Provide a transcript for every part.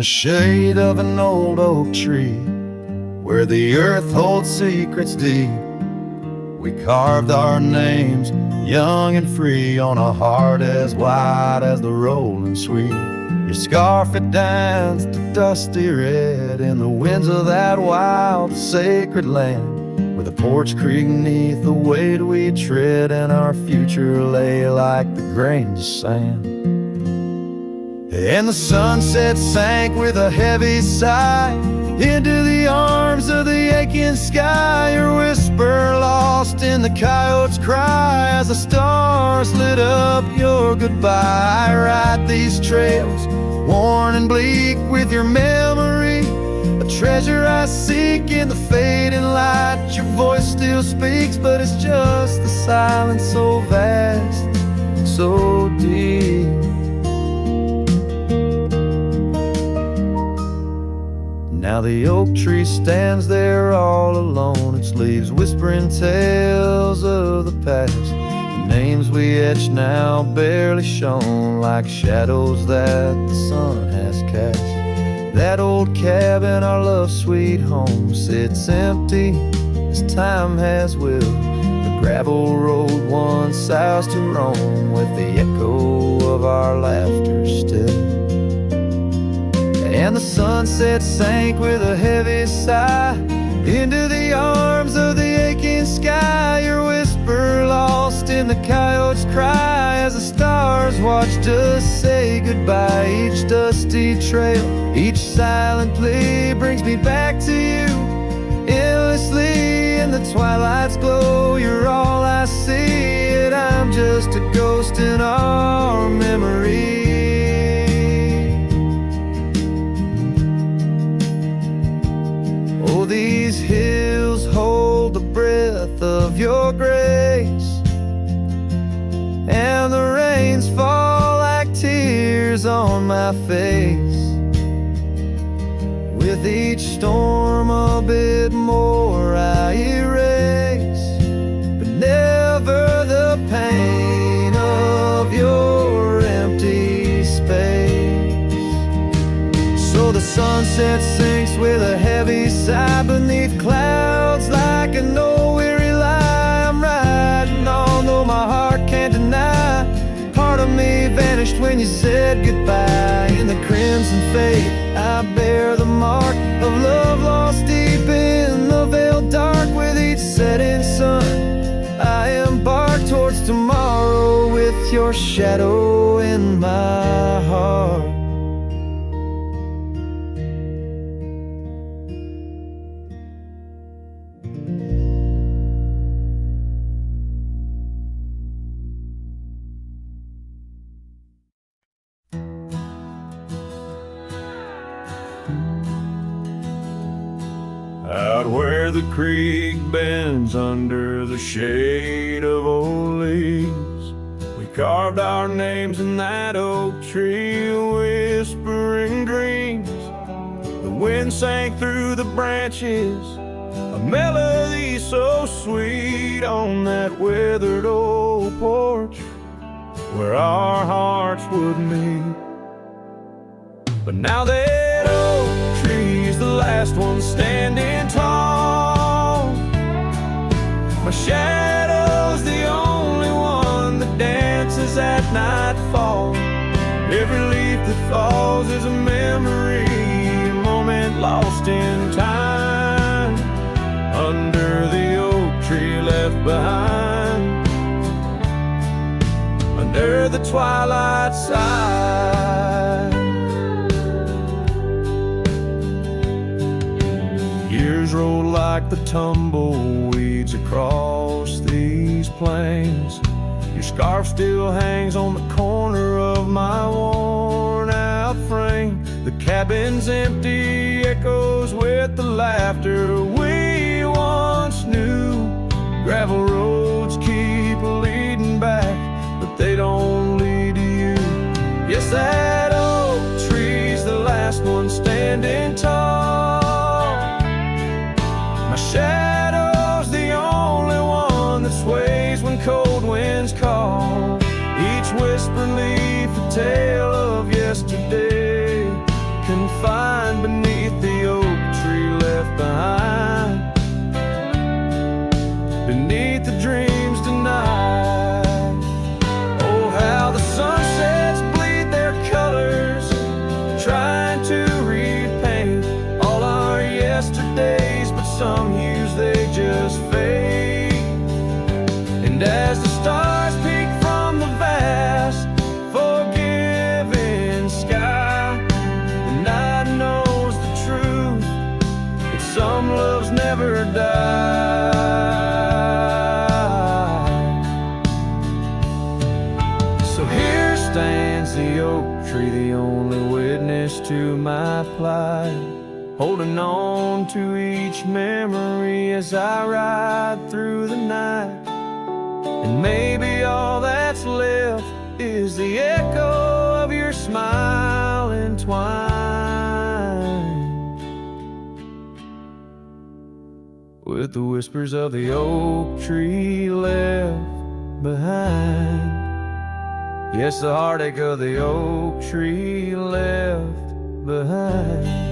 shade of an old oak tree, where the earth holds secrets deep, we carved our names, young and free, on a heart as wide as the rolling sweet. Your scarf, it danced to dusty red in the winds of that wild, sacred land, where the porch creaked neath the weight we tread, and our future lay like the grains of sand. And the sunset sank with a heavy sigh into the arms of the aching sky, your whisper lost in the coyote's cry as the stars lit up your goodbye. I ride these trails, worn and bleak, with your memory, a treasure I seek in the fading light. Your voice still speaks, but it's just the silence so vast, so deep. Now the oak tree stands there all alone, its leaves whispering tales of the past. The names we etched now barely shown, like shadows that the sun has cast. That old cabin, our love's sweet home, sits empty as time has willed. The gravel road once south to Rome, with the echo of our laughter still. And the sunset sank with a heavy sigh into the arms of the aching sky, your whisper lost in the coyote's cry as the stars watched us say goodbye. Each dusty trail, each silent plea brings me back to you endlessly. In the twilight's glow, you're all I see, and I'm just a ghost in our memory. Oh, these hills hold the breath of your grace, and the rains fall like tears on my face. With each storm a bit more I erase, but never the pain of your empty space. So the sunset sinks with a heavy sigh beneath clouds like an old weary lie. I'm riding on though my heart can't deny. Part of me vanished when you said goodbye. In the crimson fade, I bear the mark of love lost deep in the veiled dark. With each setting sun, I embark towards tomorrow, with your shadow in my heart. Out where the creek bends under the shade of old leaves, we carved our names in that oak tree, whispering dreams. The wind sang through the branches, a melody so sweet, on that weathered old porch where our hearts would meet. But now that oak tree's the last one standing tall, my shadow's the only one that dances at nightfall. Every leaf that falls is a memory, a moment lost in time, under the oak tree left behind, under the twilight side. Years roll like the tumbleweeds across these plains. Your scarf still hangs on the corner of my worn out frame. The cabin's empty, echoes with the laughter we once knew. Gravel roads keep leading back, but they don't lead to you. Yes, that oak tree's the last one standing tall, my shadow's the only one that sways when cold winds call. Each whisper leaf a tale of yesterday, confided find beneath the oak tree left behind, beneath the dreams denied. Oh, how the sunsets bleed their colors, trying to repaint all our yesterdays, but some hues they just fade. And as the stars peek from the vast, forgiving sky, the night knows the truth, that some loves never die. So here stands the oak tree, the only witness to my plight, holding on to each memory as I ride through the night. And maybe all that's left is the echo of your smile entwined with the whispers of the oak tree left behind. Yes, the heartache of the oak tree left behind.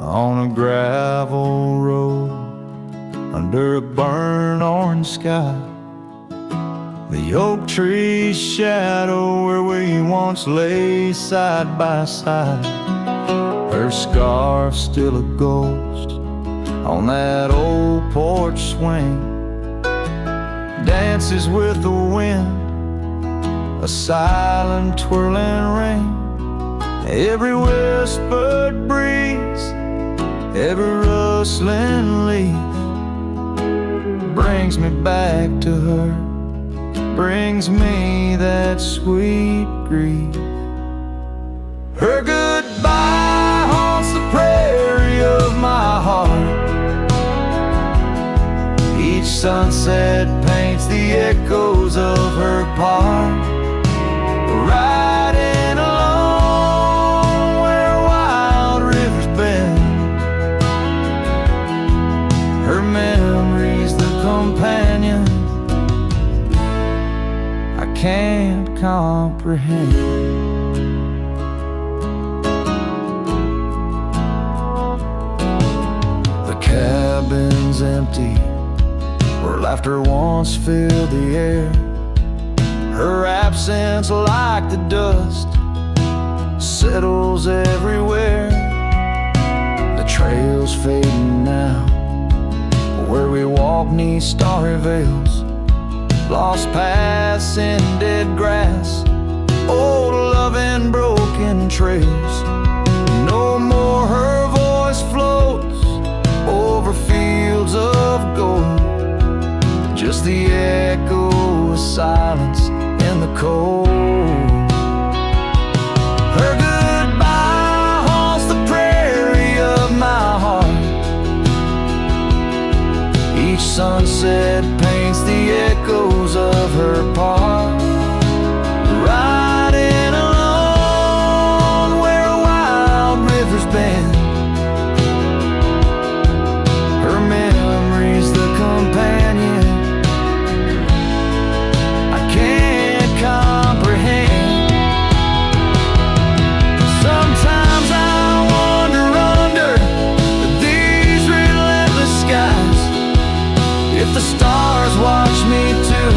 On a gravel road under a burnt orange sky, the oak tree's shadow where we once lay side by side. Her scarf still a ghost on that old porch swing, dances with the wind, a silent twirling ring. Every whispered breeze, every rustling leaf brings me back to her, brings me that sweet grief. Her goodbye haunts the prairie of my heart. Each sunset paints the echoes of her part. Riding alone where wild rivers bend, her memory's the companion I can't comprehend. The cabin's empty where laughter once filled the air. Her absence, like the dust, settles everywhere. The trail's fading now, where we walk neath starry veils, lost paths in dead grass, old love and broken trails. No more her voice floats over fields of gold, just the echo of silence in the cold. Her goodbye haunts the prairie of my heart. Each sunset paints the echoes of her part. Riding alone where wild rivers bend, her memory's the companion I can't comprehend. Sometimes I wander under these relentless skies, if the stars watch me too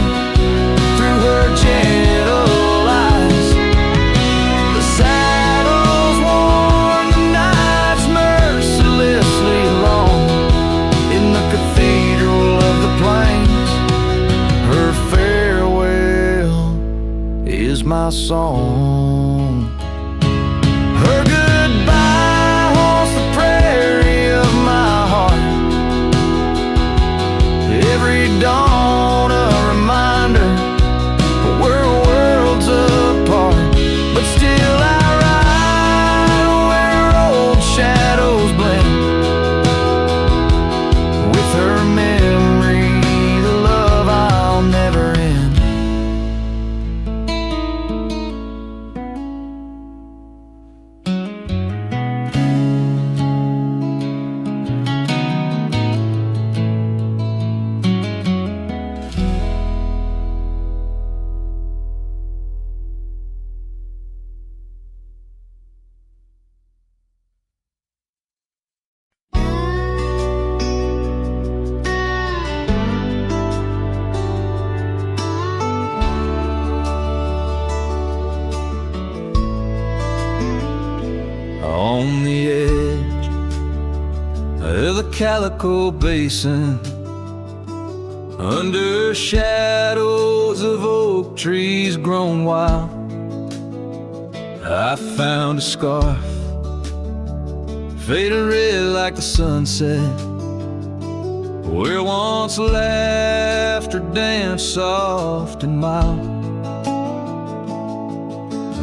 through her gentle eyes. The saddles worn, the nights mercilessly long, in the cathedral of the plains, her farewell is my song. Her goodbye haunts the prairie of my heart. Every dawn a reminder we're worlds apart, but still I ride where old shadows blend with her memory, the love I'll calico basin, under shadows of oak trees grown wild, I found a scarf, faded red like the sunset, where once laughter danced soft and mild.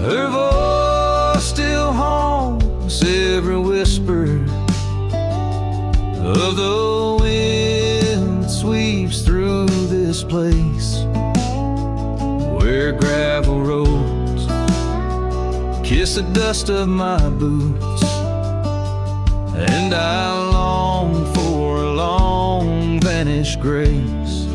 Her voice still haunts every whisper of the wind that sweeps through this place, where gravel roads kiss the dust of my boots, and I long for a long vanished grace.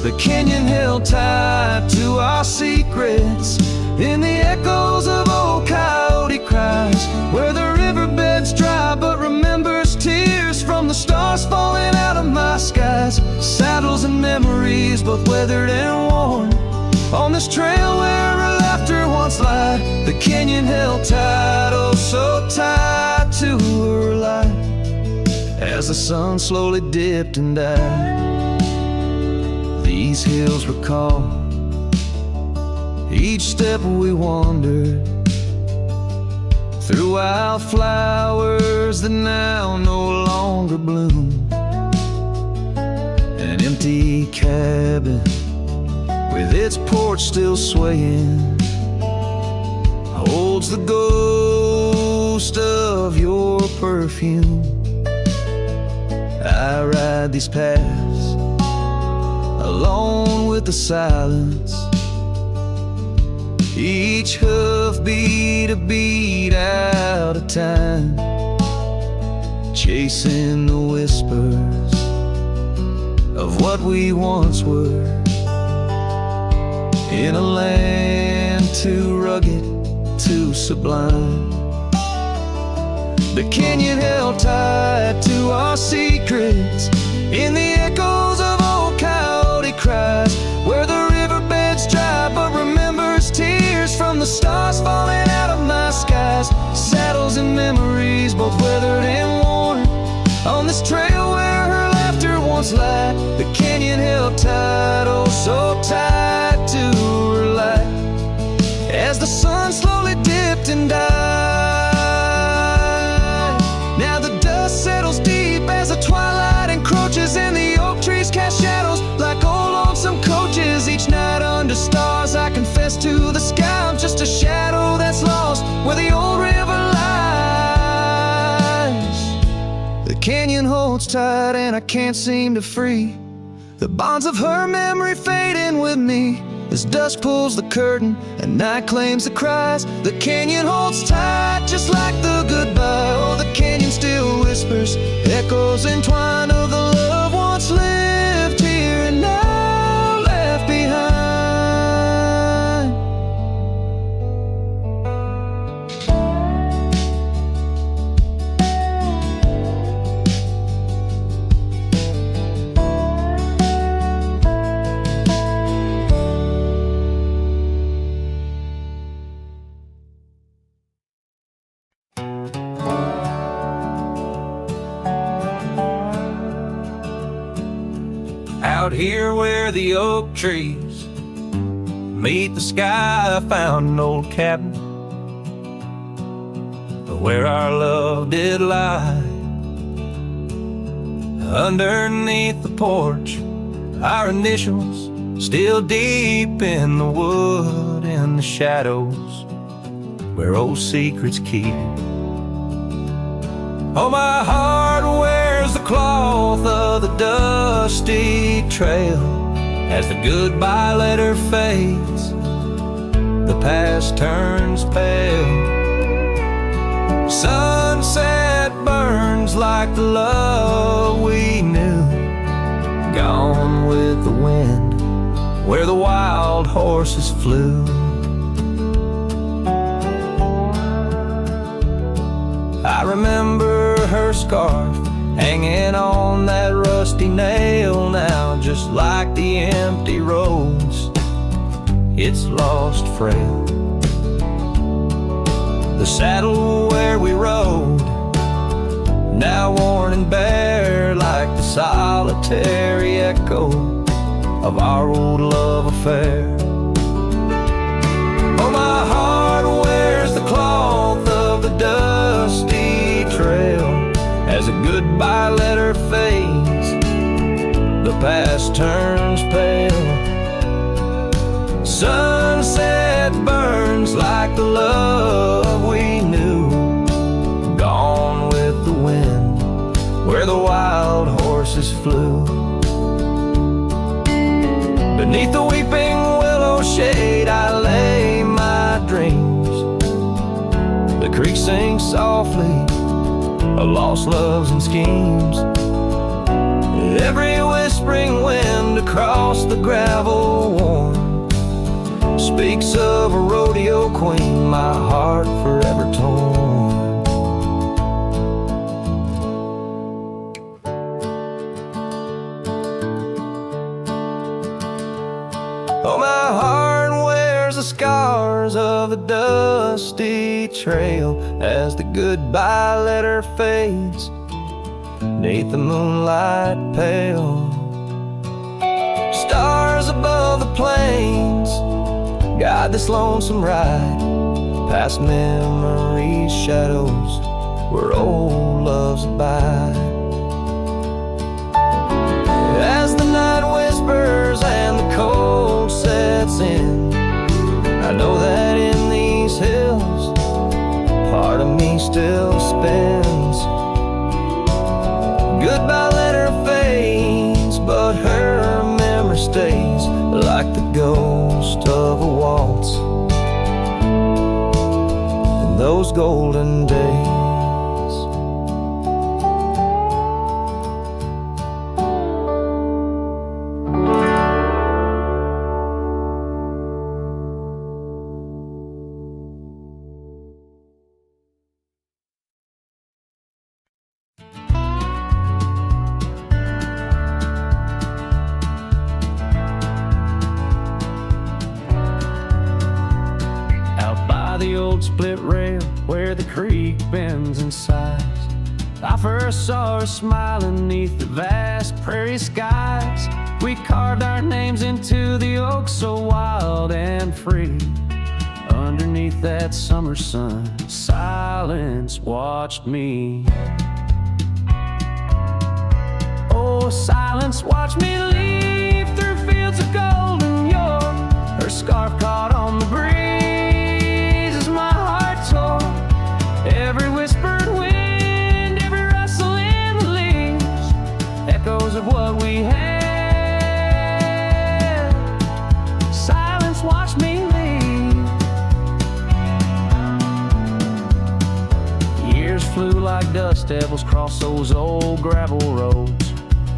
The canyon held tight to our secrets in the echoes of old coyote cries, where the riverbed's dry but remembers tears from the stars falling out of my skies. Saddles and memories, both weathered and worn, on this trail where her laughter once lied. The canyon held tight, oh so tight to her light, as the sun slowly dipped and died. These hills recall each step we wandered through wildflowers that now no longer bloom. An empty cabin with its porch still swaying holds the ghost of your perfume. I ride these paths alone with the silence, each hoofbeat a beat out of time, chasing the whispers of what we once were, in a land too rugged, too sublime. The canyon held tight to our secrets in the echoes of old coyote cries, where the riverbed's dry but remembers tears from the stars falling out of my skies. Saddles and memories, both weathered and worn, on this trail where her laughter once lied. The canyon held tight, oh so tight to her light, as the sun slowly dipped and died. Now the dust settles deep as the twilight encroaches, and the oak trees cast shadows like old lonesome coaches. Each night under stars I confess to the sky I'm just a shadow that's lost where the old river lies. The canyon holds tight and I can't seem to free the bonds of her memory fading with me, as dusk pulls the curtain and night claims the cries. The canyon holds tight just like the goodbye. Oh, the canyon still whispers echoes entwined of the love once lived here and now left behind. Out here where the oak trees meet the sky, I found an old cabin where our love did lie. Underneath the porch, our initials still deep in the wood, in the shadows where old secrets keep. Oh, my heart wears the cloth of the dusty trail as the goodbye letter fades, the past turns pale. Sunset burns like the love we knew, gone with the wind where the wild horses flew. I remember her scarf hanging on that rusty nail now, just like the empty roads, it's lost frail. The saddle where we rode now worn and bare like the solitary echo of our old love affair. Oh, my heart wears the cloth of the dusty trail as a goodbye letter fades, the past turns pale. Sunset burns like the love we knew, gone with the wind where the wild horses flew. Beneath the weeping willow shade I lay my dreams. The creek sings softly of lost loves and schemes. Every whispering wind across the gravel worn speaks of a rodeo queen, my heart forever torn. Oh, my heart wears the scars of the dusty trail as the goodbye letter fades neath the moonlight pale. Stars above the plains guide this lonesome ride past memories' shadows where old loves abide. As the night whispers and the cold sets in, I know that in these hills part of me still spins. Goodbye letter fades, but her memory stays like the ghost of a waltz in those golden days. The old split rail where the creek bends and sighs, I first saw her smiling neath the vast prairie skies. We carved our names into the oak so wild and free. Underneath that summer sun, silence watched me. Oh, silence watched me leave through fields of golden yore. Her scarf caught on the breeze. Every whispered wind, every rustle in the leaves, echoes of what we had. Silence watched me leave. Years flew like dust devils across those old gravel roads.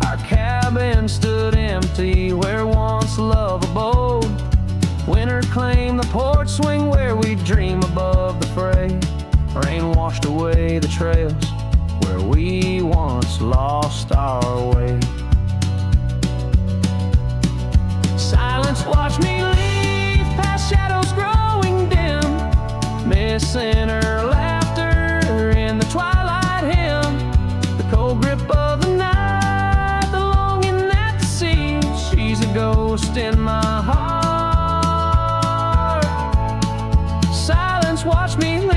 Our cabin stood empty where once love abode. Winter claimed the porch swing where we dream above the fray. Rain washed away the trails where we once lost our way. Silence watched me leave past shadows growing dim, missing her laughter in the twilight hymn. The cold grip of the night, the longing at the sea. She's a ghost in my heart. Silence watched me leave.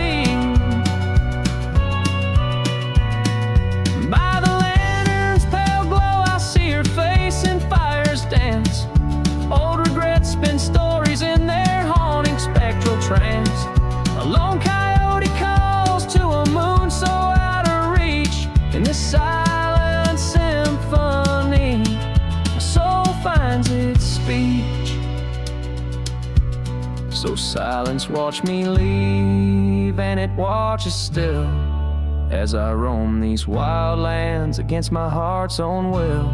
Trance. A lone coyote calls to a moon so out of reach. In this silent symphony, my soul finds its speech. So silence watched me leave, and it watches still as I roam these wild lands against my heart's own will.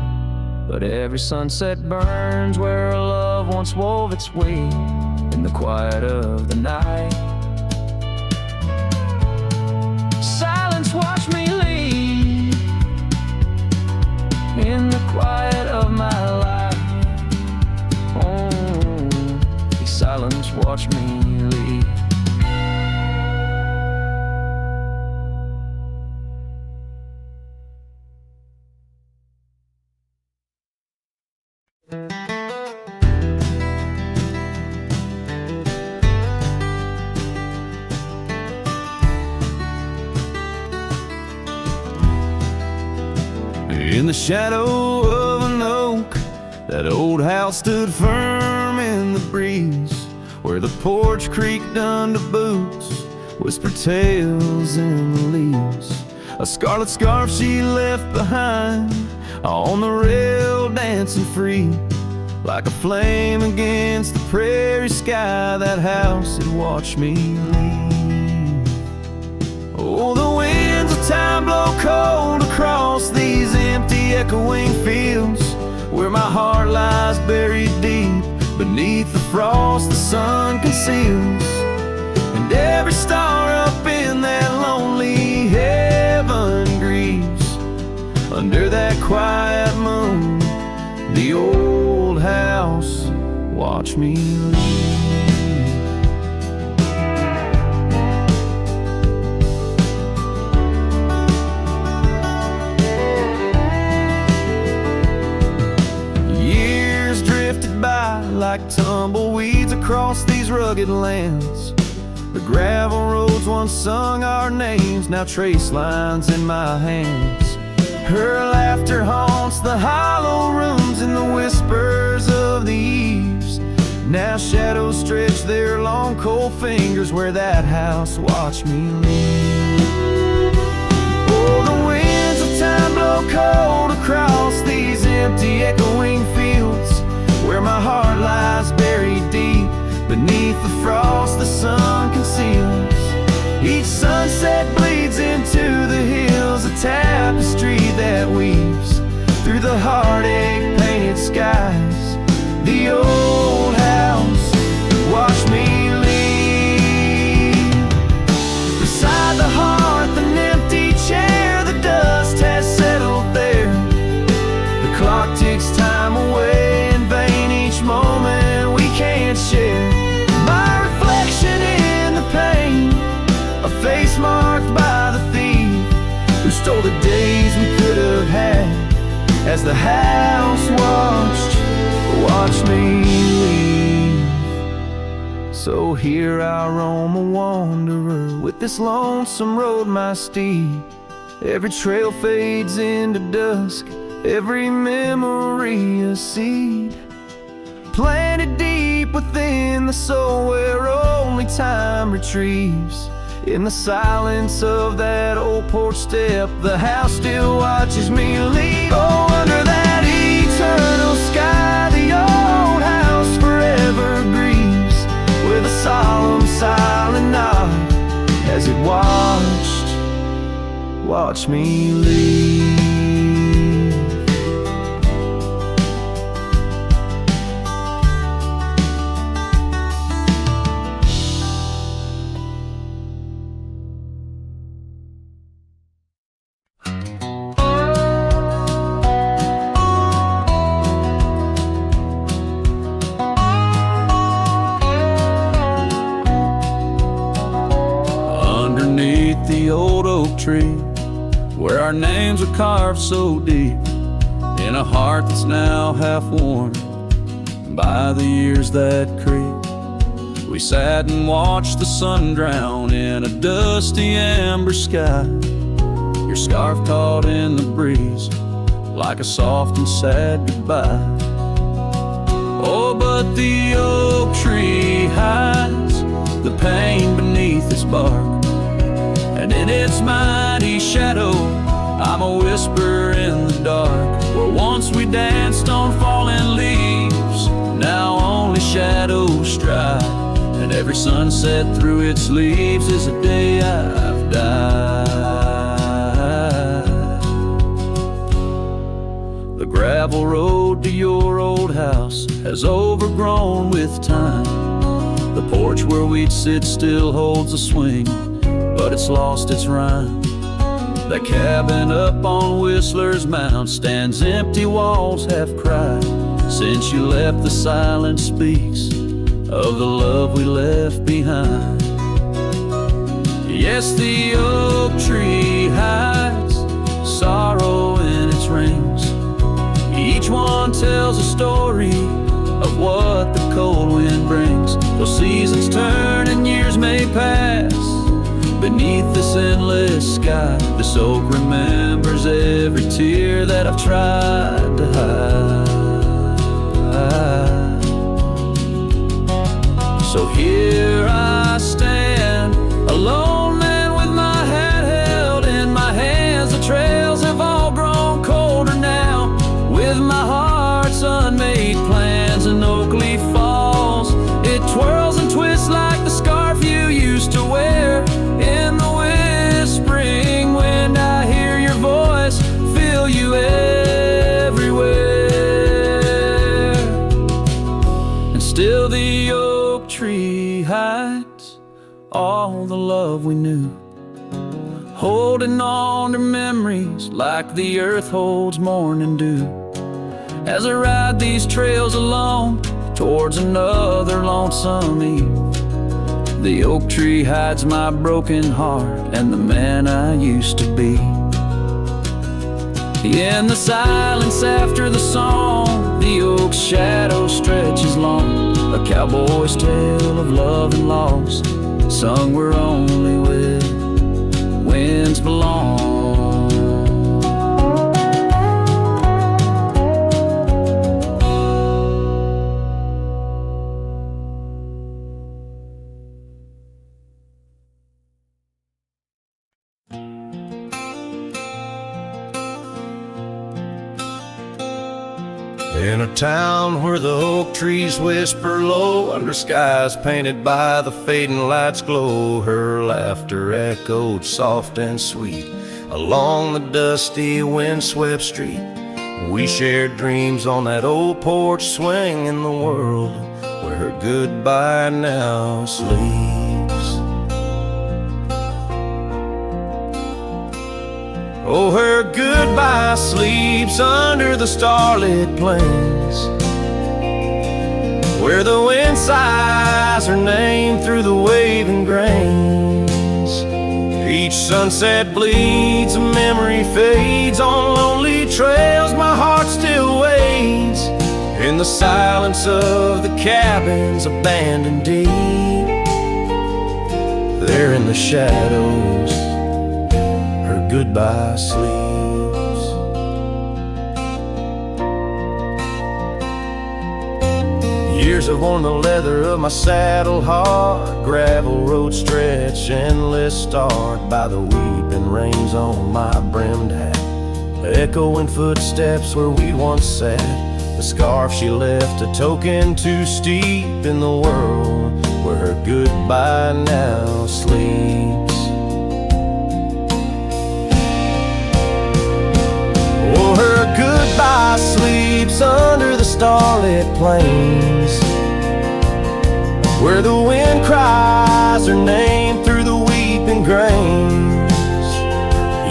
But every sunset burns where a love once wove its way in the quiet of the night. Silence watched me leave in the quiet of my life. Oh, silence watched me leave. In the shadow of an oak, that old house stood firm in the breeze, where the porch creaked under boots, whispered tales in the leaves. A scarlet scarf she left behind, on the rail dancing free, like a flame against the prairie sky. That house had watched me leave. Oh, the winds of time blow cold across these empty echoing fields, where my heart lies buried deep beneath the frost the sun conceals. And every star up in that lonely heaven grieves under that quiet moon. The old house watched me leave. Years drifted by like tumbleweeds across these rugged lands. The gravel roads once sung our names, now trace lines in my hands. Her laughter haunts the hollow rooms and the whispers of the eaves. Now shadows stretch their long cold fingers where that house watched me leave. Oh, the winds of time blow cold across these empty echoing fields, where my heart lies buried deep beneath the frost the sun conceals. Each sunset bleeds into the hills, a tapestry that weaves through the heartache painted skies. The old house watched me leave. Beside the hearth, an empty chair, the dust has settled there. The clock ticks time away in vain, each moment we can't share. My reflection in the pain, a face marked by the thief who stole the days we could have had, as the house watched me leave. So here I roam a wanderer, with this lonesome road my steed. Every trail fades into dusk, every memory a seed, planted deep within the soul where only time retrieves. In the silence of that old porch step, the house still watches me leave. Oh, under that eternal sky, the old house forever grieves, with a solemn silent nod as it watched me leave. The old oak tree, where our names are carved so deep in a heart that's now half worn by the years that creep. We sat and watched the sun drown in a dusty amber sky, your scarf caught in the breeze like a soft and sad goodbye. Oh, but the oak tree hides the pain beneath its bark, and in its mighty shadow, I'm a whisper in the dark. Where once we danced on fallen leaves, now only shadows stride, and every sunset through its leaves is a day I've died. The gravel road to your old house has overgrown with time. The porch where we'd sit still holds a swing, but it's lost its rhyme. That cabin up on Whistler's Mound stands empty, walls have cried. Since you left, the silence speaks of the love we left behind. Yes, the oak tree hides sorrow in its rings. Each one tells a story of what the cold wind brings. Though seasons turn and years may pass, beneath this endless sky, the This oak remembers every tear that I've tried to hide. So here I stand, alone and with my hat held in my hands. The trails have all grown colder now, with my heart's unmade plans. And oak leaf falls, it twirls and twists like the scarf you used to wear. In the whispering wind I hear your voice, feel you everywhere. And still the oak tree hides all the love we knew, holding on to memories like the earth holds morning dew. As I ride these trails alone towards another lonesome eve, the oak tree hides my broken heart and the man I used to be. In the silence after the song, the oak's shadow stretches long, a cowboy's tale of love and loss, sung where only winds belong. In a town where the oak trees whisper low, under skies painted by the fading light's glow, her laughter echoed soft and sweet along the dusty windswept street. We shared dreams on that old porch swing in the world where her goodbye now sleeps. Oh, her goodbye sleeps under the starlit plains, where the wind sighs her name through the waving grains. Each sunset bleeds, a memory fades on lonely trails. My heart still waits in the silence of the cabins abandoned deep. There in the shadows, her goodbye sleeps. Years have worn the leather of my saddle hard, gravel road stretch endless, starred by the weeping rains on my brimmed hat, echoing footsteps where we once sat. The scarf she left a token too steep in the world where her goodbye now sleeps. Oh, her goodbye sleeps under the starlit plains, where the wind cries her name through the weeping grains.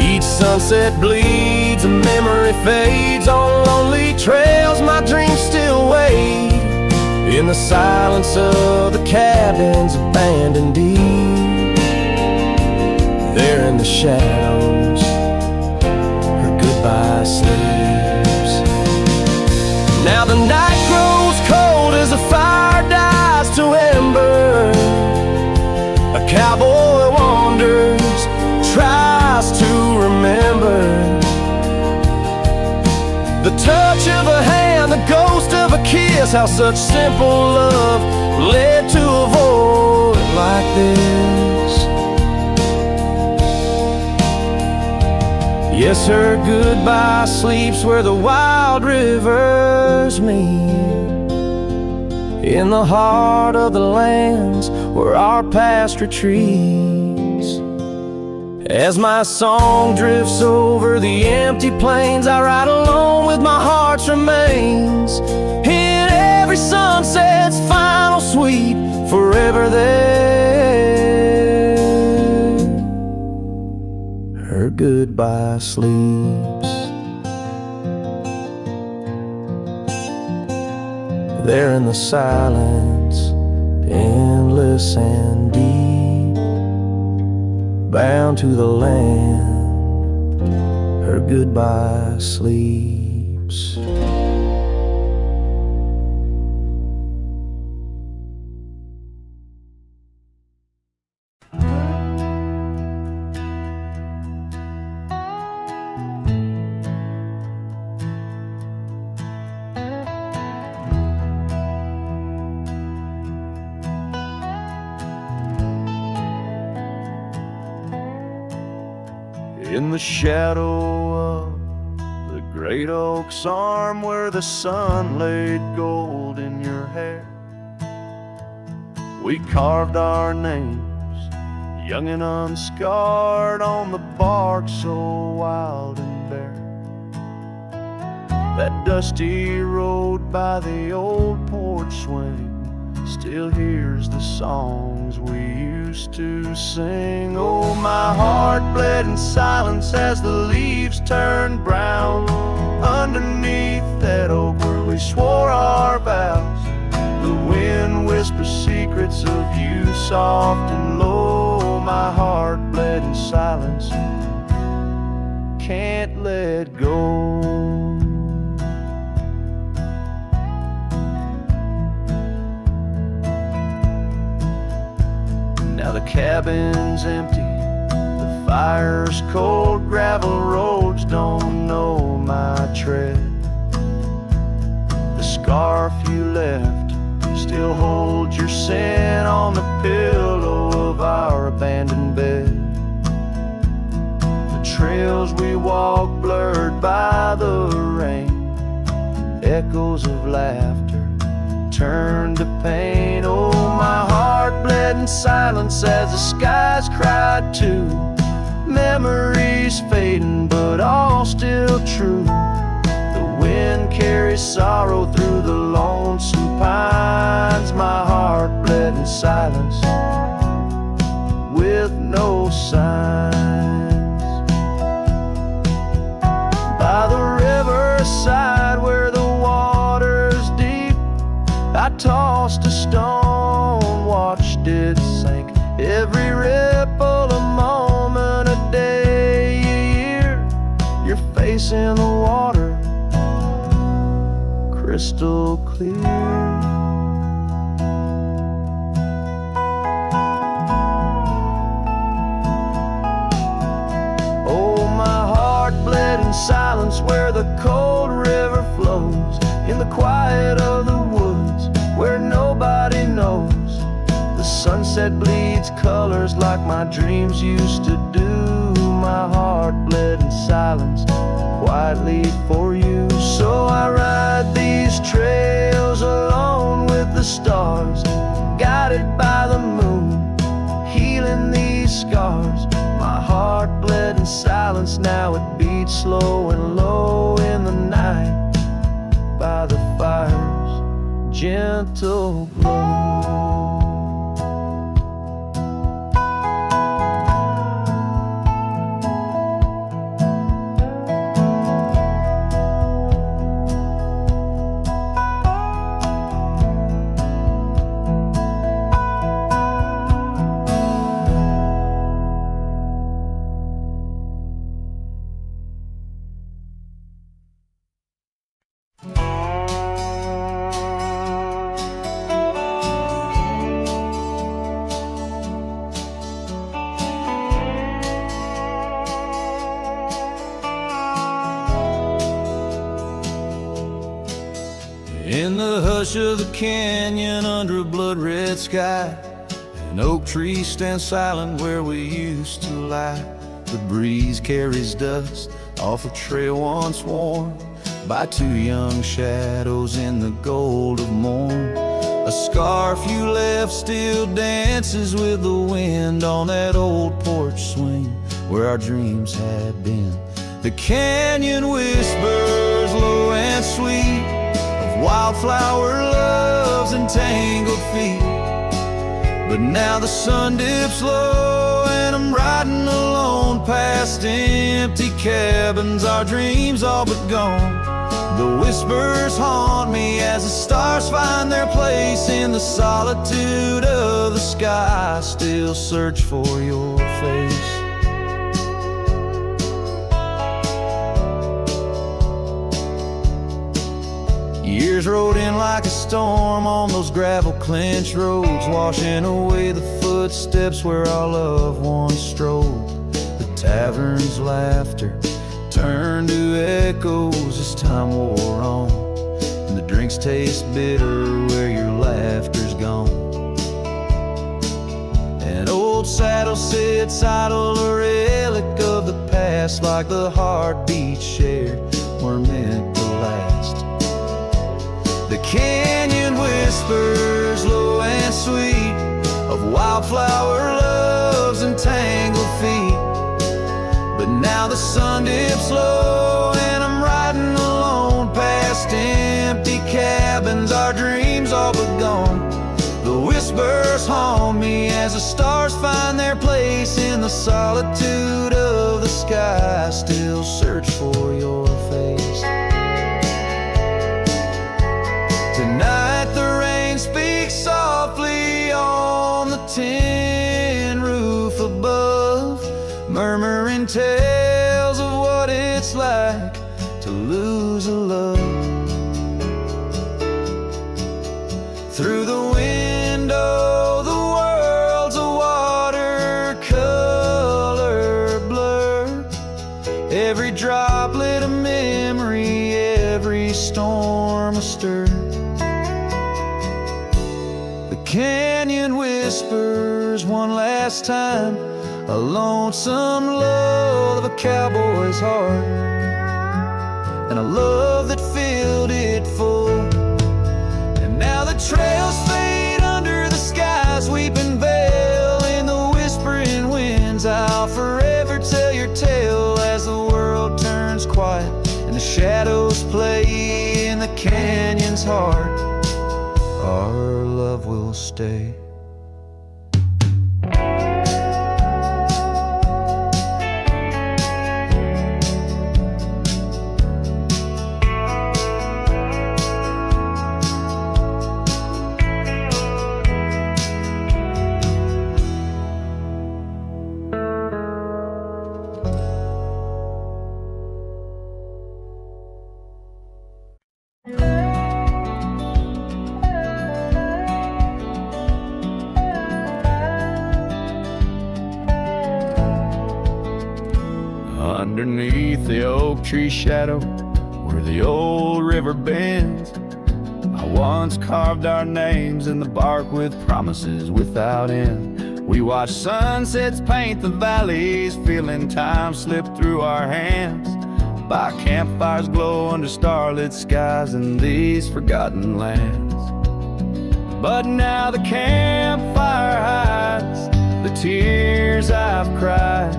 Each sunset bleeds, a memory fades on lonely trails. My dreams still wait in the silence of the cabins abandoned deep. There in the shadows, her goodbye sleeps. Now the night grows cold as the fire dies to ember. A cowboy wanders, tries to remember the touch of a hand, the ghost of a kiss, how such simple love led to a void like this. Yes, her goodbye sleeps where the wild rivers meet, in the heart of the lands where our past retreats. As my song drifts over the empty plains, I ride alone with my heart's remains. In every sunset's final sweep, forever there, her goodbye sleeps. There in the silence, endless and deep, bound to the land, her goodbye sleeps. In the shadow of the great oak's arm, where the sun laid gold in your hair, we carved our names, young and unscarred, on the bark so wild and bare. That dusty road by the old porch swing still hears the songs we used to sing. Oh, my heart bled in silence as the leaves turned brown underneath that oak where we swore our vows. The wind whispers secrets of you soft and low. My heart bled in silence, can't let go. Now the cabin's empty, the fire's cold, gravel roads don't know my tread. The scarf you left still holds your scent on the pillow of our abandoned bed. The trails we walk blurred by the rain, echoes of laughter turned to pain. Oh, my heart bled in silence as the skies cried too. Memories fading, but all still true. The wind carries sorrow through the lonesome pines. My heart bled in silence with no signs. By the riverside where the water's deep, I tossed a stone, watched it sink. Every ripple a moment, a day, a year. Your face in the water, crystal clear. Oh, my heart bled in silence where the cold river flows, in the quiet of the woods where nobody knows. The sunset bleeds colors like my dreams used to do. My heart bled in silence quietly for you. So I ride these trails alone with the stars, guided by the moon, healing these scars. My heart bled in silence, now it beats slow and low in the night by the fire's gentle glow. In the hush of the canyon under a blood-red sky, an oak tree stands silent where we used to lie. The breeze carries dust off a trail once worn by two young shadows in the gold of morn. A scarf you left still dances with the wind on that old porch swing where our dreams had been. The canyon whispers low and sweet of wildflower loves and tangled feet. But now the sun dips low and I'm riding alone past empty cabins, our dreams all but gone. The whispers haunt me as the stars find their place in the solitude of the sky. I still search for your face. Years rode in like a storm on those gravel clenched roads, washing away the footsteps where our loved ones strolled. The tavern's laughter turned to echoes as time wore on, and the drinks taste bitter where your laughter's gone. An old saddle sits idle, a relic of the past fast like the heartbeats shared were meant to last. The canyon whispers low and sweet of wildflower loves and tangled feet. But now the sun dips low and I'm riding alone past empty cabins, our dreams all but gone. The whispers haunt me as the stars find their place in the solitude of the sky. I still search for your face. Tonight the rain speaks softly on the tin roof above, murmuring tales of what it's like to lose a love. Through the window, the world's a watercolor blur. Every droplet a memory, every storm a stir. The canyon whispers one last time, a lonesome love of a cowboy's heart, and a love that filled it full. And now the trails fade under the sky's weeping veil. In the whispering winds I'll forever tell your tale as the world turns quiet and the shadows play in the canyon's heart. Our love will stay. Underneath the oak tree shadow, where the old river bends, I once carved our names in the bark with promises without end. We watched sunsets paint the valleys, feeling time slip through our hands. By campfires glow under starlit skies in these forgotten lands. But now the campfire hides the tears I've cried.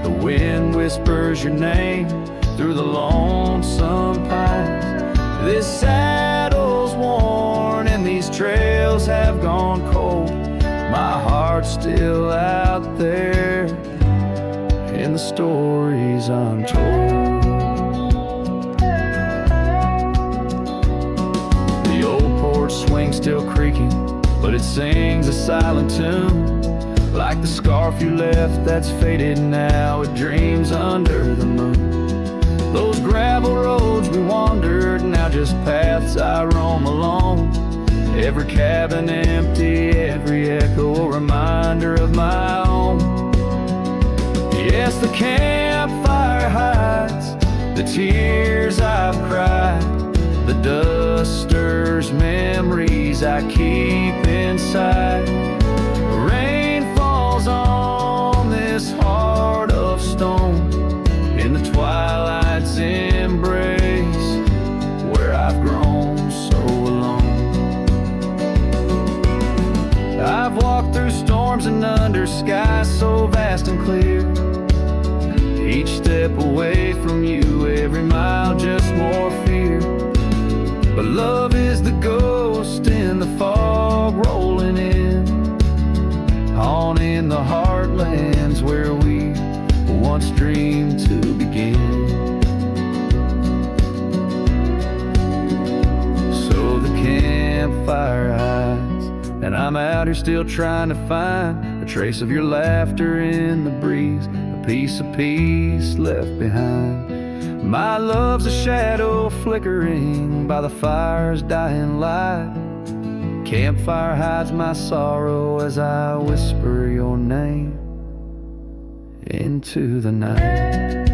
The wind whispers your name through the lonesome pines. This saddle's worn and these trails have gone cold. My heart's still out there in the stories untold. The old porch swing's still creaking, but it sings a silent tune. Like the scarf you left that's faded now, it dreams under the moon. Those gravel roads we wandered, now just paths I roam alone. Every cabin empty, every echo a reminder of my own. Yes, the campfire hides the tears I've cried. The dust stirs memories I keep inside. On this heart of stone, in the twilight's embrace, where I've grown so alone. I've walked through storms and under skies so vast and clear, each step away from you, every mile just more fear. But love is the ghost in the fog rolling in, on in the heartlands where we once dreamed to begin. So the campfire hides, and I'm out here still trying to find a trace of your laughter in the breeze, a piece of peace left behind. My love's a shadow flickering by the fire's dying light. Campfire hides my sorrow as I whisper your name into the night.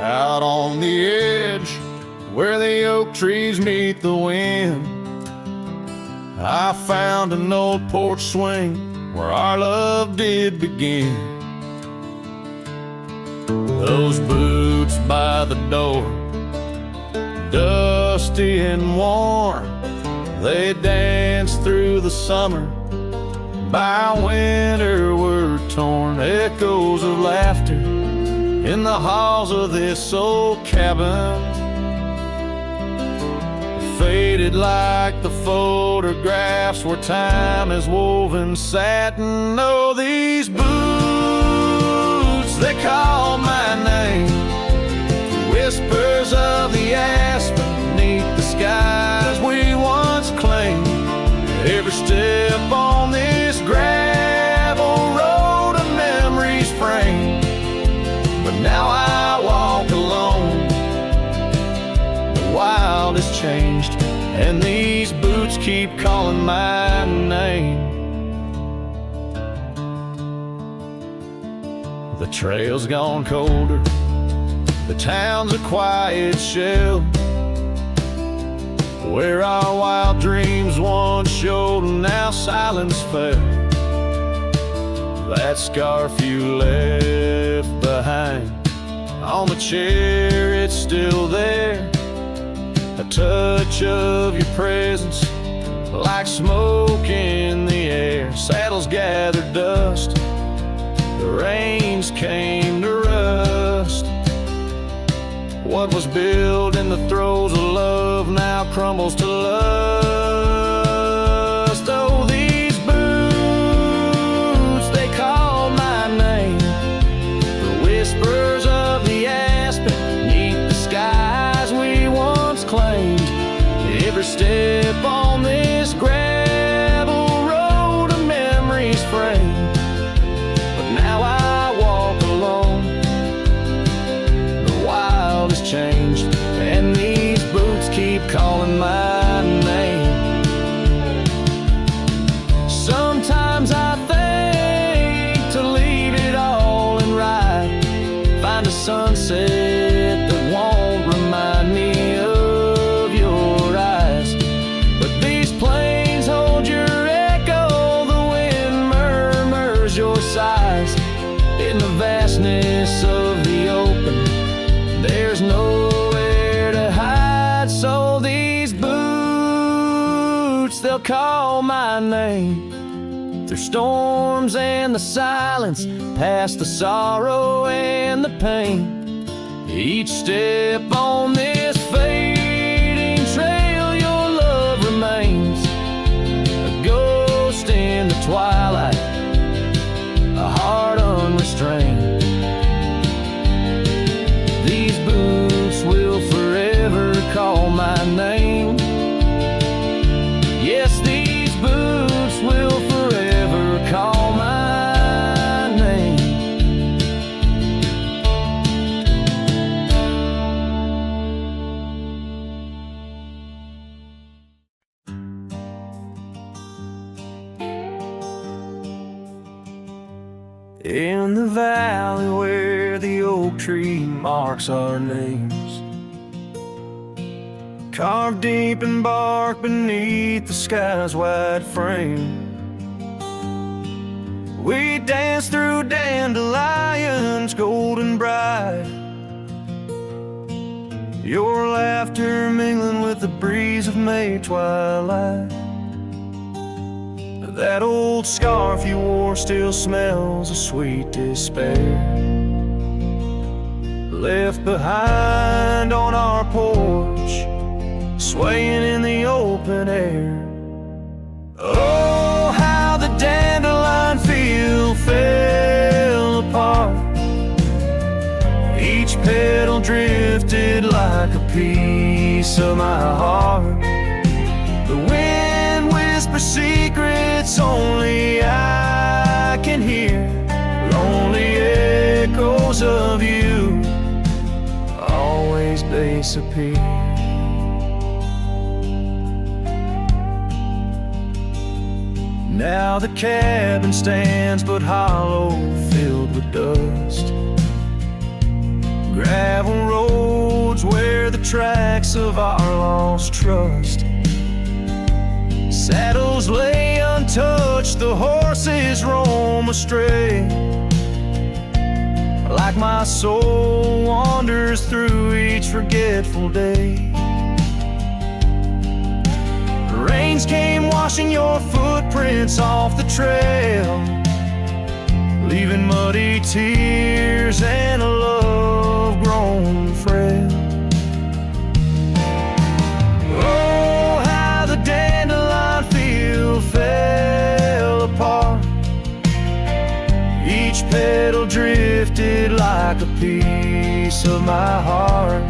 Out on the edge, where the oak trees meet the wind, I found an old porch swing where our love did begin. Those boots by the door, dusty and warm, they danced through the summer, by winter were torn. Echoes of laughter in the halls of this old cabin, faded like the photographs where time is woven satin. Oh, these boots, they call my name, whispers of the aspen beneath the skies we once claimed. Every step on this gravel road a memory's frame, but now I walk alone. The wild has changed, and these boots keep calling my name. The trail's gone colder, the town's a quiet shell, where our wild dreams once showed and now silence fell. That scarf you left behind on the chair, it's still there. A touch of your presence, like smoke in the air. Saddles gathered dust, the reins came to rust. What was built in the throes of love now crumbles to lust. Oh, these boots, they call my name, the whispers of the aspen beneath the skies we once claimed. Every step on this gravel road a memory's frame, but now I walk alone. The wild has changed, and these boots keep calling my name. Sometimes I think to leave it all and ride, find a sunset that won't remind me of your eyes. But these plains hold your echo, the wind murmurs your sighs. In the vastness of the open, there's nowhere to hide. So these boots, they'll call my name, through storms and the silence, past the sorrow and the pain. Each step on this fading trail, your love remains, a ghost in the twilight, a heart unrestrained. These boots will forever call my name. Yes, these boots will forever call my name. In the valley where the oak tree marks our names, carved deep in bark beneath the sky's wide frame, we dance through dandelions golden bright, your laughter mingling with the breeze of May twilight. That old scarf you wore still smells of sweet despair, left behind on our porch, swaying in the open air. Oh, how the dandelion field fell apart, each petal drifted like a piece of my heart. The wind whispers secrets only I can hear, lonely echoes of you always disappear. Now the cabin stands but hollow, filled with dust, gravel road tracks of our lost trust. Saddles lay untouched, the horses roam astray. Like my soul wanders through each forgetful day. Rains came washing your footprints off the trail, leaving muddy tears and a love grown frail. Oh, how the dandelion field fell apart. Each petal drifted like a piece of my heart.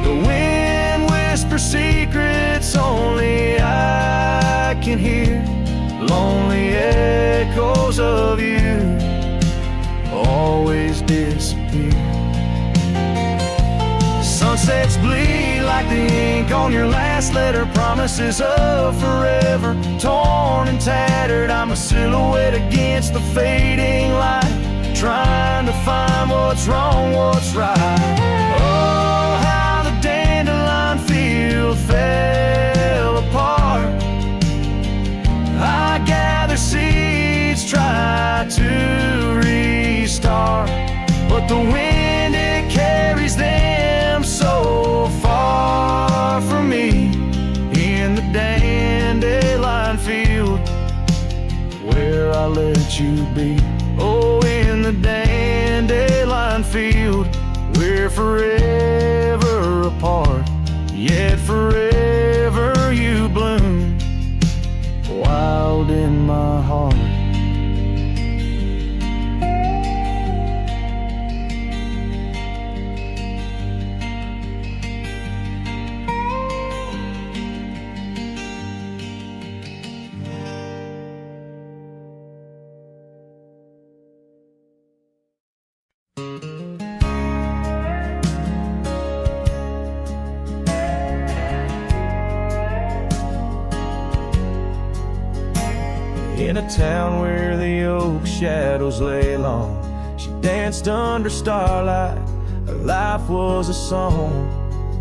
The wind whispers secrets only I can hear, lonely echoes of you always disappear. Sunsets bleed like the ink on your last letter, promises of forever, torn and tattered. I'm a silhouette against the fading light, trying to find what's wrong, what's right. Oh, how the dandelion field fell apart. I gather seeds, try to restart, but the wind, it carries them so far from me. In the dandelion field where I let you be. Oh, in the dandelion field we're forever apart, yet forever you bloom wild in my heart. In a town where the oak shadows lay long, she danced under starlight. Her life was a song.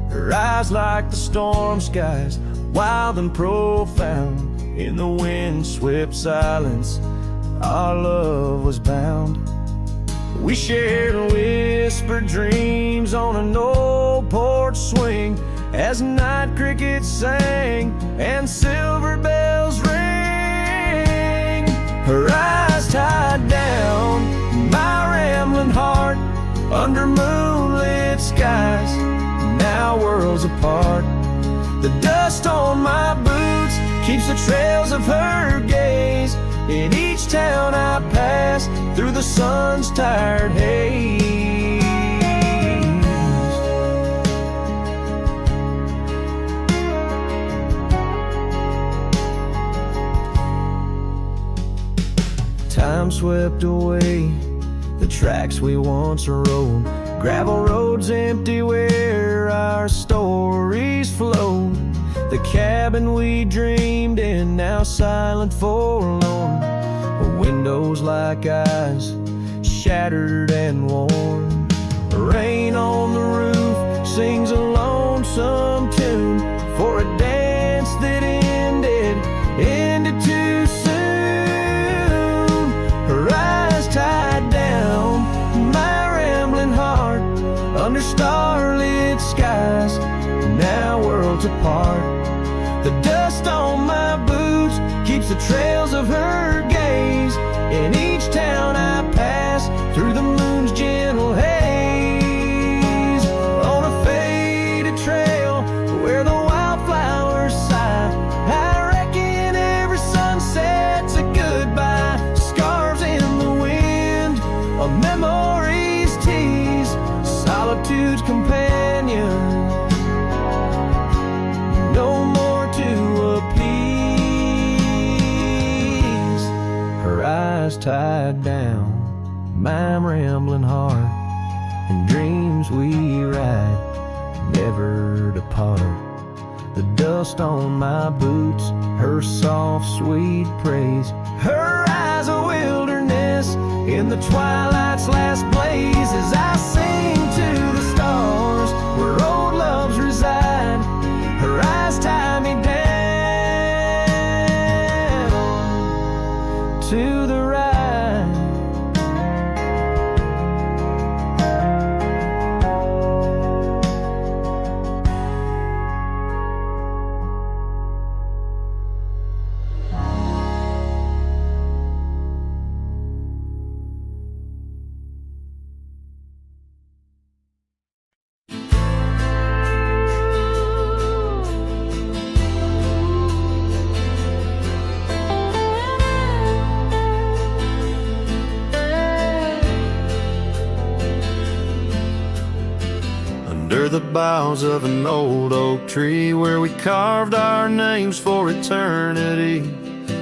Her eyes like the storm skies, wild and profound. In the wind-swept silence, our love was bound. We shared whispered dreams on an old porch swing, as night crickets sang and silver bells rang. Her eyes tied down my rambling heart under moonlit skies, now worlds apart. The dust on my boots keeps the trails of her gaze in each town I pass through the sun's tired haze. Time swept away the tracks we once rode, gravel roads empty where our stories flowed. The cabin we dreamed in, now silent, forlorn. Windows like eyes, shattered and worn. Rain on the roof sings a lonesome tune for a dance that ended too soon. Her eyes tied down my rambling heart under starlit skies, now worlds apart. The dust on my boots keeps the trails of her gaze in each town I pass through the moon's gentle haze. On a faded trail where the wildflowers sigh, I reckon every sunset's a goodbye. Scarves in the wind, a memory's tease, solitude's companion. No more to appease. Her eyes tied down my rambling heart, and dreams we ride never depart. The dust on my boots, her soft sweet praise, her eyes a wilderness in the twilight's last blaze. As I sing to the stars where old love's under the boughs of an old oak tree where we carved our names for eternity.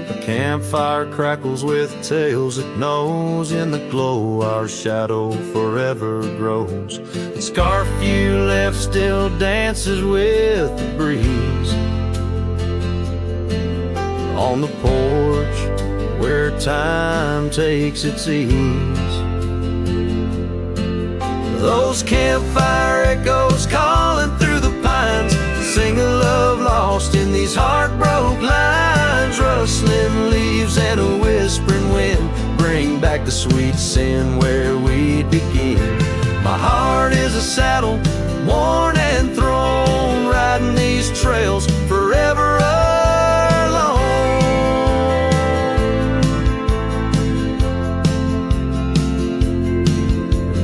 A campfire crackles with tales it knows. In the glow our shadow forever grows. The scarf you left still dances with the breeze on the porch where time takes its ease. Those campfire echoes calling through the pines sing a love lost in these heartbroken lines. Rustling leaves and a whispering wind bring back the sweet sin where we'd begin. My heart is a saddle, worn and thrown, riding these trails forever alone.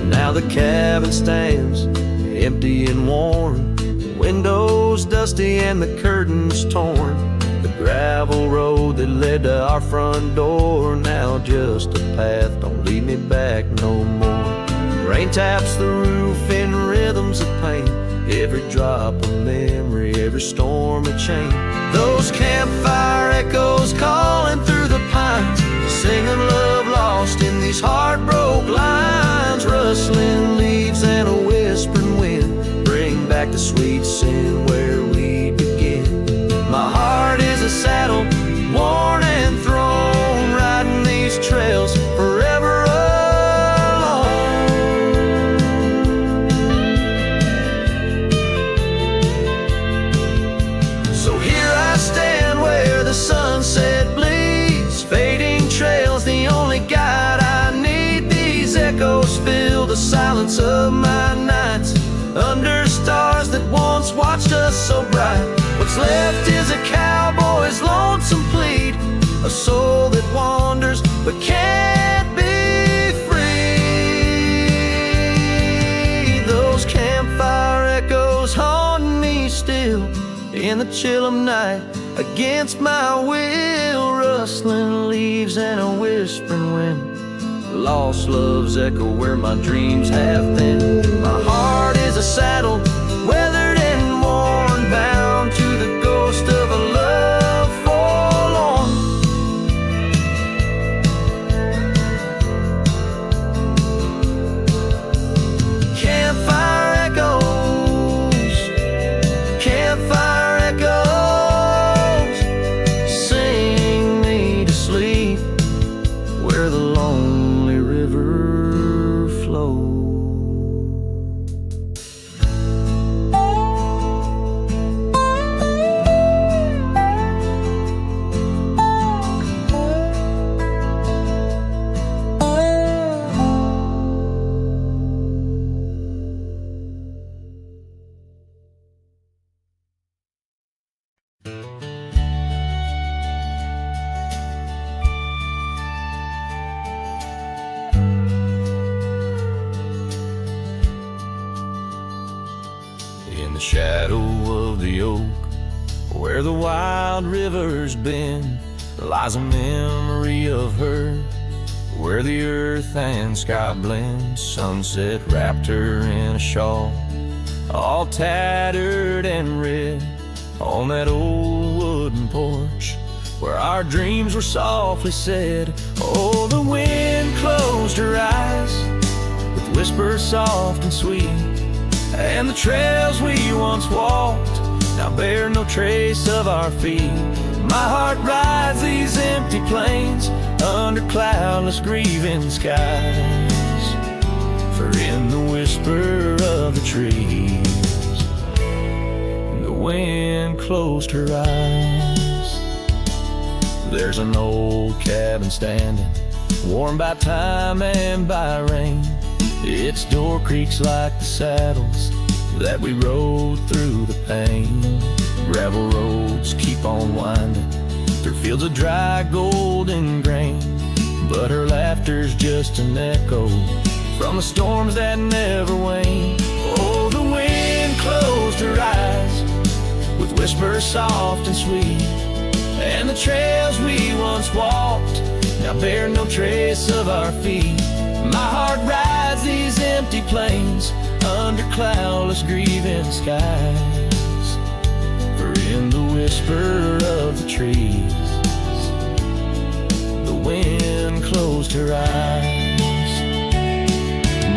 Now the cabin stands empty and worn, windows dusty and the curtains torn. The gravel road that led to our front door, now just a path, don't lead me back no more. Rain taps the roof in rhythms of pain, every drop a memory, every storm a chain. Those campfire echoes calling through the pines, singing love lost in these heartbroken lines. Rustling leaves and a whispering wind bring back the sweet sin where we begin. My heart is a saddle, worn and thrown, riding these trails forever alone. So here I stand where the sunset bleeds, fading trails the only guide I need. These echoes fill the silence of my nights, under stars that once watched us so bright. What's left is a cowboy's lonesome plead, a soul that wanders but can't be free. Those campfire echoes haunt me still in the chill of night, against my will. Rustling leaves and a whispering wind, lost love's echo where my dreams have been. My heart is a saddle, weathered and worn, bound to the ghost of a love forlorn. Campfire echoes, campfire echoes, sing me to sleep where the lonely river flows. In the shadow of the oak, where the wild river's been, lies a memory of her, where the earth and sky blend. Sunset wrapped her in a shawl, all tattered and red, on that old wooden porch, where our dreams were softly said. Oh, the wind closed her eyes with whispers soft and sweet, and the trails we once walked now bear no trace of our feet. My heart rides these empty plains under cloudless grieving skies, for in the whisper of the trees the wind closed her eyes. There's an old cabin standing, warmed by time and by rain. Its door creaks like the saddles that we rode through the pain. Gravel roads keep on winding through fields of dry golden grain, but her laughter's just an echo from the storms that never wane. Oh, the wind closed her eyes with whispers soft and sweet, and the trails we once walked now bear no trace of our feet. My heart rides these empty plains under cloudless grieving skies. For in the whisper of the trees, the wind closed her eyes.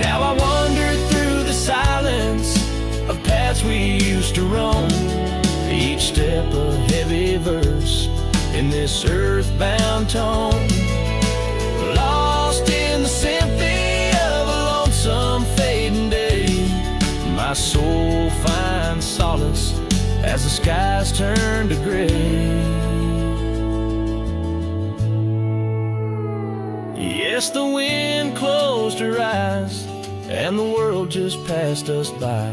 Now I wander through the silence of paths we used to roam, each step a heavy verse in this earthbound tone, lost in the symphony of a lonesome fading day. My soul finds solace as the skies turn to gray. Yes, the wind closed her eyes, and the world just passed us by.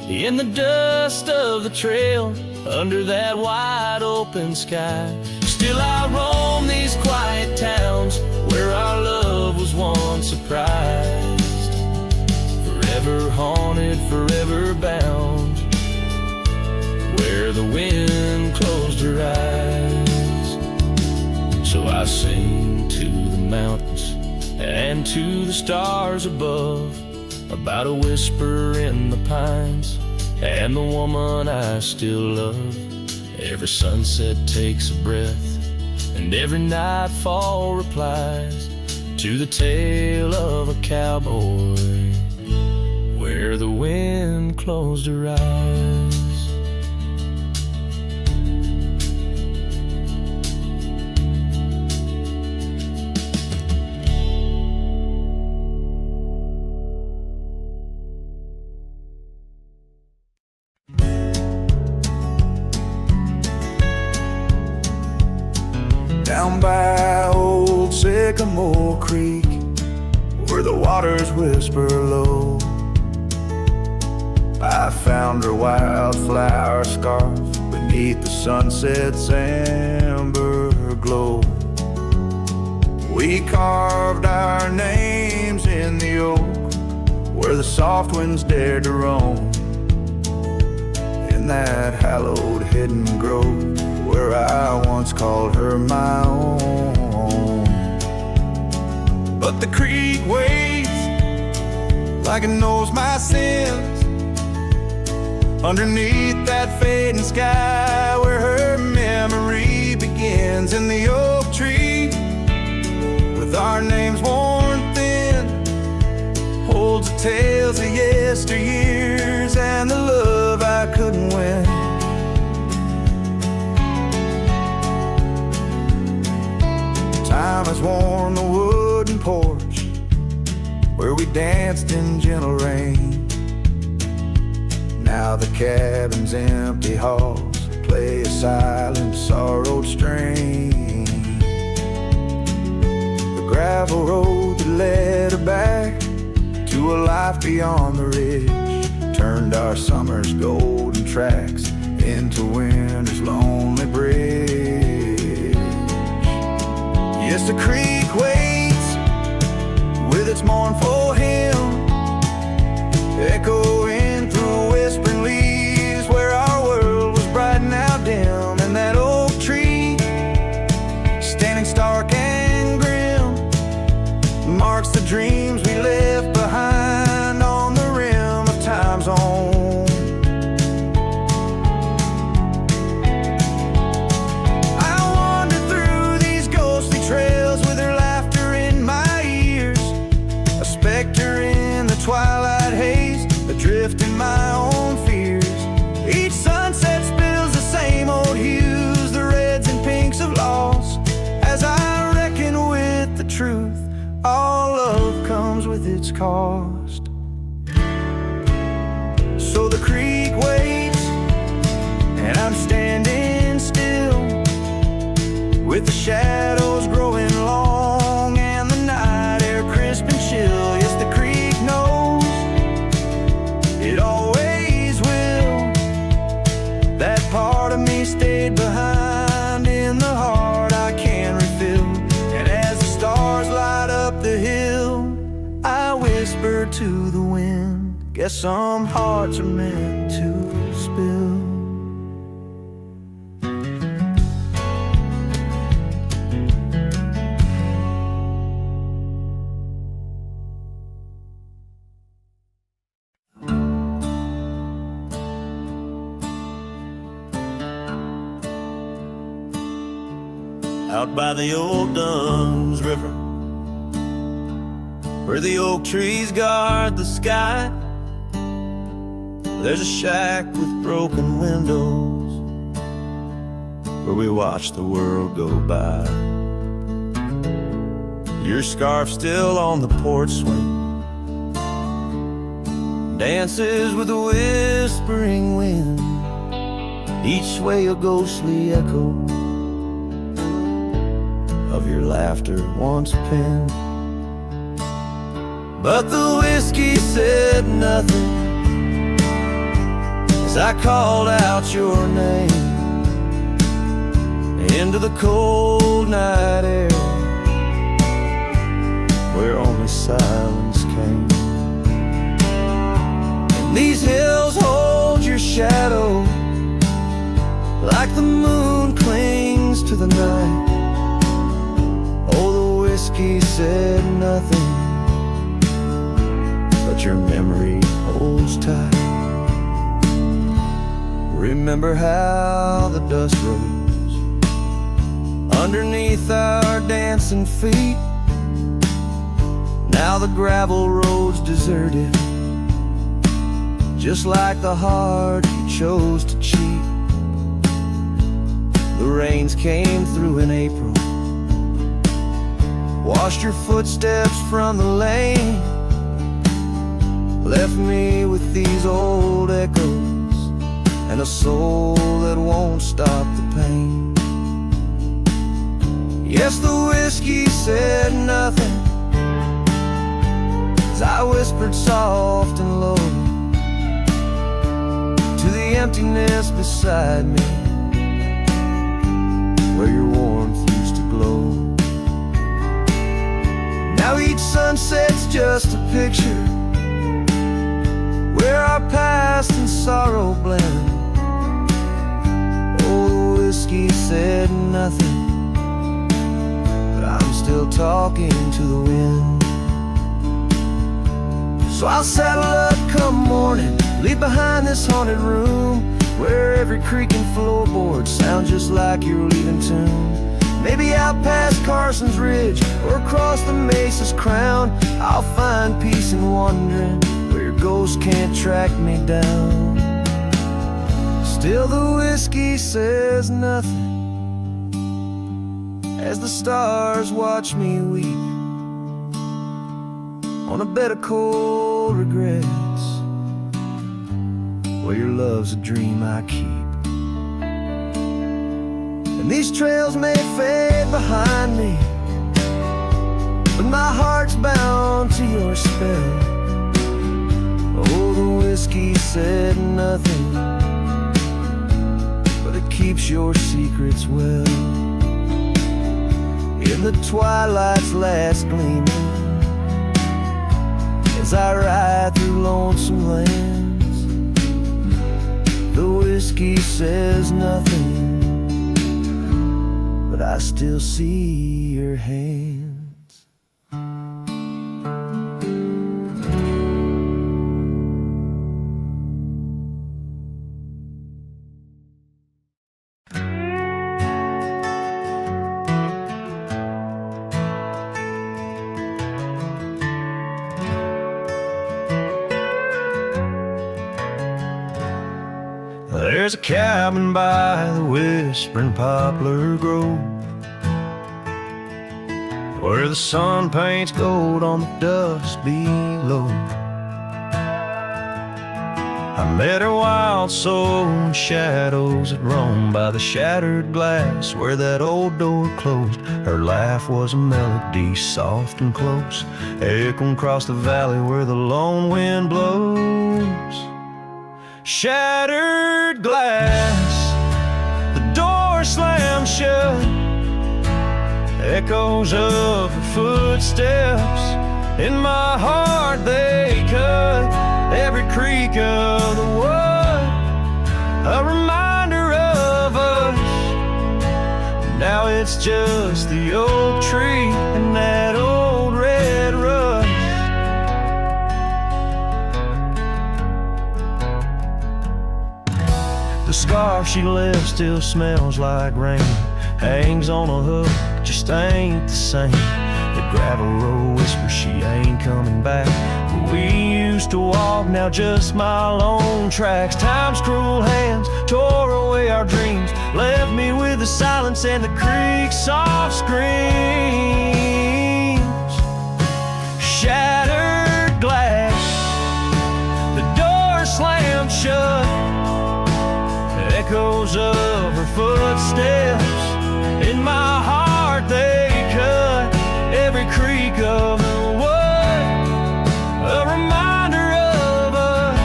In the dust of the trail, under that wide open sky, still I roam these quiet towns where our love was once surprised. Forever haunted, forever bound, where the wind closed her eyes. So I sing to the mountains and to the stars above, about a whisper in the pines and the woman I still love. Every sunset takes a breath, and every nightfall replies to the tale of a cowboy, where the wind closed her eyes. Down by old Sycamore Creek, where the waters whisper low, I found her wildflower scarf beneath the sunset's amber glow. We carved our names in the oak, where the soft winds dared to roam, in that hallowed hidden grove, where I once called her my own. But the creek waits like it knows my sins, underneath that fading sky, where her memory begins. In the oak tree, with our names worn thin, holds the tales of yesteryears and the love I couldn't win. Time has worn the wooden porch where we danced in gentle rain. Now the cabin's empty halls play a silent, sorrowed strain. The gravel road that led her back to a life beyond the ridge turned our summer's golden tracks into winter's lonely bridge. Yes, the creek waits with its mournful hymn, echoing through whispering leaves, where our world was bright and now dim. And that oak tree, standing stark and grim, marks the dreams we left behind on the rim of time's own. Twilight haze, adrift in my own fears. Each sunset spills the same old hues, the reds and pinks of loss, as I reckon with the truth. All love comes with its cost. So the creek waits, and I'm standing still, with the shadows growing long and the night air crisp and chill. Yes, the creek knows, it always will. That part of me stayed behind in the heart I can refill. And as the stars light up the hill, I whisper to the wind, guess some hearts are meant to spill. out by the old Duns River, where the oak trees guard the sky. There's a shack with broken windows where we watch the world go by. Your scarf still on the porch swing dances with the whispering wind, each way a ghostly echo of your laughter once penned. But the whiskey said nothing as I called out your name into the cold night air where only silence came. And these hills hold your shadow like the moon clings to the night. Oh, the whiskey said nothing, but your memory holds tight. Remember how the dust rose underneath our dancing feet. Now the gravel road's deserted, just like the heart you chose to cheat. The rains came through in April, washed your footsteps from the lane, left me with these old echoes and a soul that won't stop the pain. Yes, the whiskey said nothing as I whispered soft and low to the emptiness beside me where your warmth used to glow. Now each sunset's just a picture where our past and sorrow blend. Oh, the whiskey said nothing, but I'm still talking to the wind. So I'll saddle up come morning, leave behind this haunted room where every creaking floorboard sounds just like you're leaving tune. Maybe out past Carson's Ridge or across the Mesa's crown, I'll find peace in wandering where your ghost can't track me down. Still the whiskey says nothing as the stars watch me weep on a bed of cold regrets where your love's a dream I keep. And these trails may fade behind me, but my heart's bound to your spell. Oh, the whiskey said nothing, but it keeps your secrets well. In the twilight's last gleaming, as I ride through lonesome lands, the whiskey says nothing, but I still see your hands. There's a cabin by the whispering poplar grove where the sun paints gold on the dust below. I met her wild soul in shadows that roam by the shattered glass where that old door closed. Her laugh was a melody soft and close, echoing across the valley where the lone wind blows. Shattered glass, the door slammed shut, echoes of her footsteps in my heart they cut. Every creak of the wood, a reminder of us. Now it's just the old tree and that old red rust. The scarf she left still smells like rain, hangs on a hook, just ain't the same. The gravel road whispers she ain't coming back. Where we used to walk, now just my lone tracks. Time's cruel hands tore away our dreams, left me with the silence and the creek's soft screams. Shattered glass, the door slammed shut, echoes of her footsteps in my heart, they cut every creak of the wood, a reminder of us.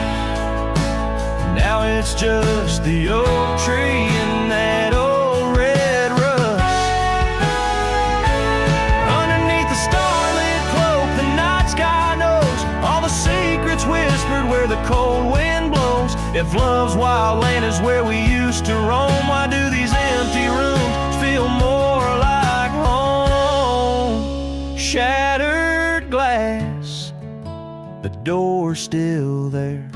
Now it's just the oak tree and that old red rust. Underneath the starlit cloak, the night sky knows all the secrets whispered where the cold wind blows. If love's wild land is where we used to roam, why do these empty rooms feel more like home? Shattered glass, the door's still there.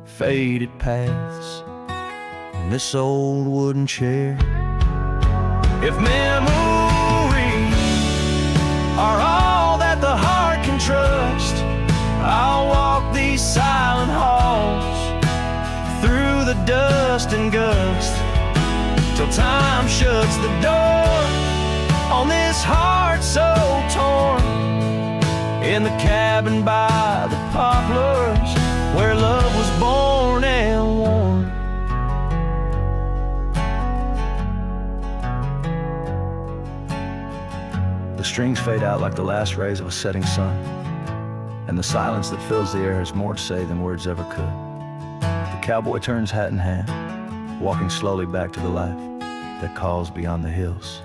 Faded paths in this old wooden chair. If memories are all that the heart can trust, I'll walk these silent halls through the dust and gust till time shuts the door on this heart so torn. In the cabin by the poplars where love was born and worn. The strings fade out like the last rays of a setting sun, and the silence that fills the air has more to say than words ever could. The cowboy turns hat in hand, walking slowly back to the life that calls beyond the hills.